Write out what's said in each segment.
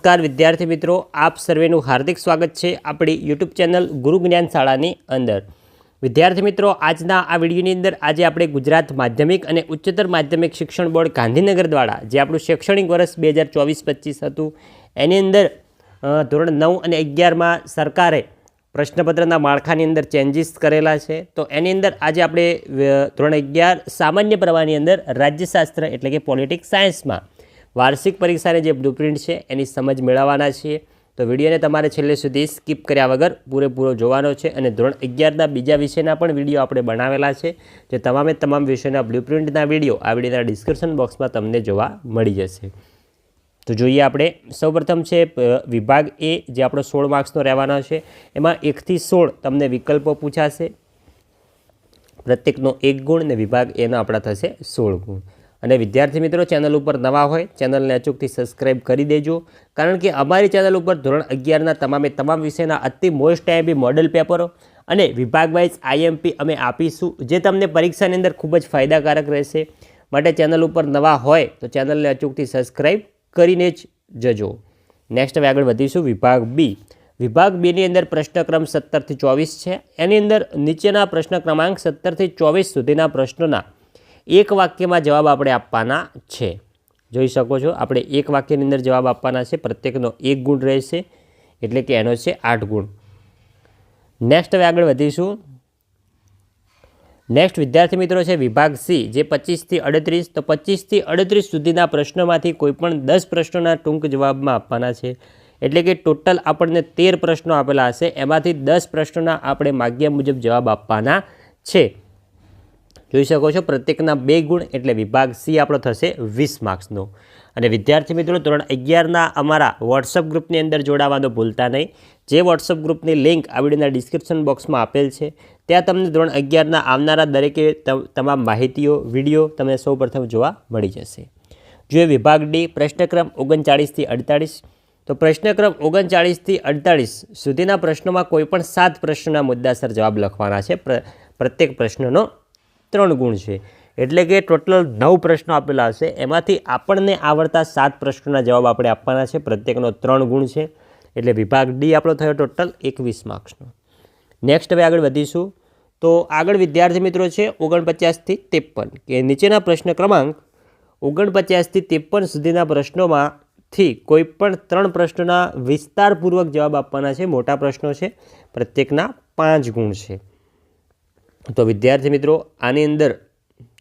નમસ્કાર વિદ્યાર્થી મિત્રો, આપ સર્વેનું હાર્દિક સ્વાગત છે આપણી યુટ્યુબ ચેનલ ગુરુ જ્ઞાન શાળાની અંદર। વિદ્યાર્થી મિત્રો, આજના આ વિડીયોની અંદર આજે આપણે ગુજરાત માધ્યમિક અને ઉચ્ચતર માધ્યમિક શિક્ષણ બોર્ડ ગાંધીનગર દ્વારા જે આપણું શૈક્ષણિક વર્ષ 2024-25 હતું એની અંદર ધોરણ 9 અને 11માં સરકારે પ્રશ્નપત્રના માળખાની અંદર ચેન્જીસ કરેલા છે। તો એની અંદર આજે આપણે ધોરણ 11 સામાન્ય પ્રવાહની અંદર રાજ્યશાસ્ત્ર એટલે કે પોલિટિક્સ સાયન્સમાં વાર્ષિક પરીક્ષાની જે બ્લુપ્રિન્ટ છે એની સમજ મેળવવાના છીએ। તો વિડીયોને તમારે છેલ્લે સુધી સ્કીપ કર્યા વગર પૂરેપૂરો જોવાનો છે અને ધોરણ 11ના બીજા વિષયના પણ વિડીયો આપણે બનાવેલા છે, જે તમામ વિષયના બ્લુપ્રિન્ટના વિડીયો આ વિડીયોના ડિસ્ક્રિપ્શન બોક્સમાં તમને જોવા મળી જશે। તો જોઈએ આપણે સૌપ્રથમ છે વિભાગ એ, જે આપણો 16 માર્ક્સનો રહેવાનો છે। એમાં 1 થી 16 તમને વિકલ્પો પૂછાશે, પ્રત્યેકનો 1 ગુણ અને વિભાગ એનો આપણા થશે 16 ગુણ। અને વિદ્યાર્થી મિત્રો, ચેનલ ઉપર નવા હોય ચેનલને અચૂકથી સબસ્ક્રાઈબ કરી દેજો, કારણ કે અમારી ચેનલ ઉપર ધોરણ 11ના તમામ વિષયના અતિ મોસ્ટ આઈએમપી મોડેલ પેપરો અને વિભાગ વાઇઝ આઈએમપી અમે આપીશું, જે તમને પરીક્ષાની અંદર ખૂબ જ ફાયદાકારક રહેશે। માટે ચેનલ ઉપર નવા હોય તો ચેનલને અચૂકથી સબસ્ક્રાઈબ કરીને જ જજો। નેક્સ્ટ હવે આગળ વધીશું વિભાગ બી। વિભાગ બીની અંદર પ્રશ્નક્રમ 17 થી 24 છે। એની અંદર નીચેના પ્રશ્ન ક્રમાંક 17 થી 24 સુધીના પ્રશ્નોના એક વાક્યમાં જવાબ આપણે આપવાના છે। જોઈ શકો છો, આપણે એક વાક્યની અંદર જવાબ આપવાના છે, પ્રત્યેકનો 1 ગુણ રહેશે, એટલે કે એનો છે 8 ગુણ। નેક્સ્ટ હવે આગળ વધીશું। નેક્સ્ટ વિદ્યાર્થી મિત્રો છે વિભાગ સી, જે 25 થી 38। તો 25 થી 38 સુધીના પ્રશ્નોમાંથી કોઈપણ 10 પ્રશ્નોના ટૂંક જવાબમાં આપવાના છે, એટલે કે ટોટલ આપણને 13 પ્રશ્નો આપેલા હશે, એમાંથી 10 પ્રશ્નોના આપણે માગ્યા મુજબ જવાબ આપવાના છે। જોઈ શકો છો, પ્રત્યેકના 2 ગુણ, એટલે વિભાગ સી આપણો થશે 20 માર્ક્સનો। અને વિદ્યાર્થી મિત્રો, ધોરણ 11ના અમારા વોટ્સઅપ ગ્રુપની અંદર જોડાવાનો ભૂલતા નહીં। જે વોટ્સઅપ ગ્રુપની લિંક આ વિડીયોના ડિસ્ક્રિપ્શન બોક્સમાં આપેલ છે, ત્યાં તમને ધોરણ 11ના આવનારા દરેકે તમામ માહિતીઓ વિડીયો તમને સૌપ્રથમ જોવા મળી જશે। જો વિભાગ ડી, પ્રશ્નક્રમ 39 થી 48। તો પ્રશ્નક્રમ 39 થી 48 સુધીના પ્રશ્નોમાં કોઈપણ 7 પ્રશ્નોના મુદ્દાસર જવાબ લખવાના છે। પ્રત્યેક પ્રશ્નનો 3 ગુણ છે, એટલે કે ટોટલ 9 પ્રશ્નો આપેલા હશે, એમાંથી આપણને આવડતા 7 પ્રશ્નોના જવાબ આપણે આપવાના છે, પ્રત્યેકનો 3 ગુણ છે, એટલે વિભાગ ડી આપણો થયો ટોટલ 21 માર્ક્સનો। નેક્સ્ટ હવે આગળ વધીશું। તો આગળ વિદ્યાર્થી મિત્રો છે 49 થી 53, કે નીચેના પ્રશ્ન ક્રમાંક 49 થી 53 સુધીના પ્રશ્નોમાંથી કોઈપણ 3 પ્રશ્નોના વિસ્તારપૂર્વક જવાબ આપવાના છે, મોટા પ્રશ્નો છે, પ્રત્યેકના 5 ગુણ છે। તો વિદ્યાર્થી મિત્રો, આની અંદર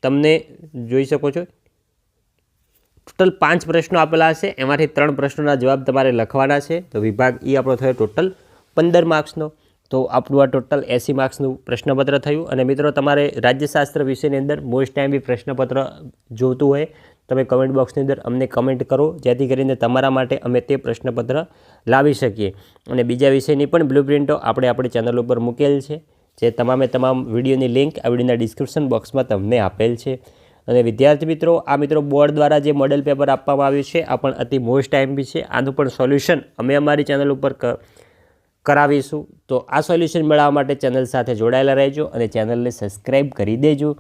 તમને જોઈ શકો છો ટોટલ 5 પ્રશ્નો આપેલા હશે, એમાંથી 3 પ્રશ્નોના જવાબ તમારે લખવાના છે। તો વિભાગ ઈ આપણો થયો ટોટલ 15 માર્ક્સનો। તો આપણું આ ટોટલ 80 માર્ક્સનું પ્રશ્નપત્ર થયું। અને મિત્રો, તમારે રાજ્યશાસ્ત્ર વિષયની અંદર મોસ્ટ ટાઈમ પ્રશ્નપત્ર જોતું હોય, તમે કમેન્ટ બોક્સની અંદર અમને કમેન્ટ કરો, જેથી કરીને તમારા માટે અમે તે પ્રશ્નપત્ર લાવી શકીએ। અને બીજા વિષયની પણ બ્લુપ્રિન્ટો આપણે આપણી ચેનલ ઉપર મૂકેલ છે, જે તમામ વિડીયોની લિંક આ વિડીયોના ડિસ્ક્રિપ્શન બોક્સમાં તમને આપેલ છે। અને વિદ્યાર્થી મિત્રો, આ મિત્રો બોર્ડ દ્વારા જે મોડેલ પેપર આપવામાં આવ્યું છે આ પણ અતિ મોસ્ટ આઈએમપી છે। આનું પણ સોલ્યુશન અમે અમારી ચેનલ ઉપર કરાવીશું। તો આ સોલ્યુશન મેળવવા માટે ચેનલ સાથે જોડાયેલા રહેજો અને ચેનલને સબસ્ક્રાઈબ કરી દેજો।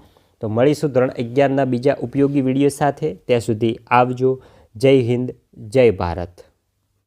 તો મળીશું ધોરણ 11ના બીજા ઉપયોગી વિડીયો સાથે। ત્યાં સુધી આવજો। જય હિન્દ, જય ભારત।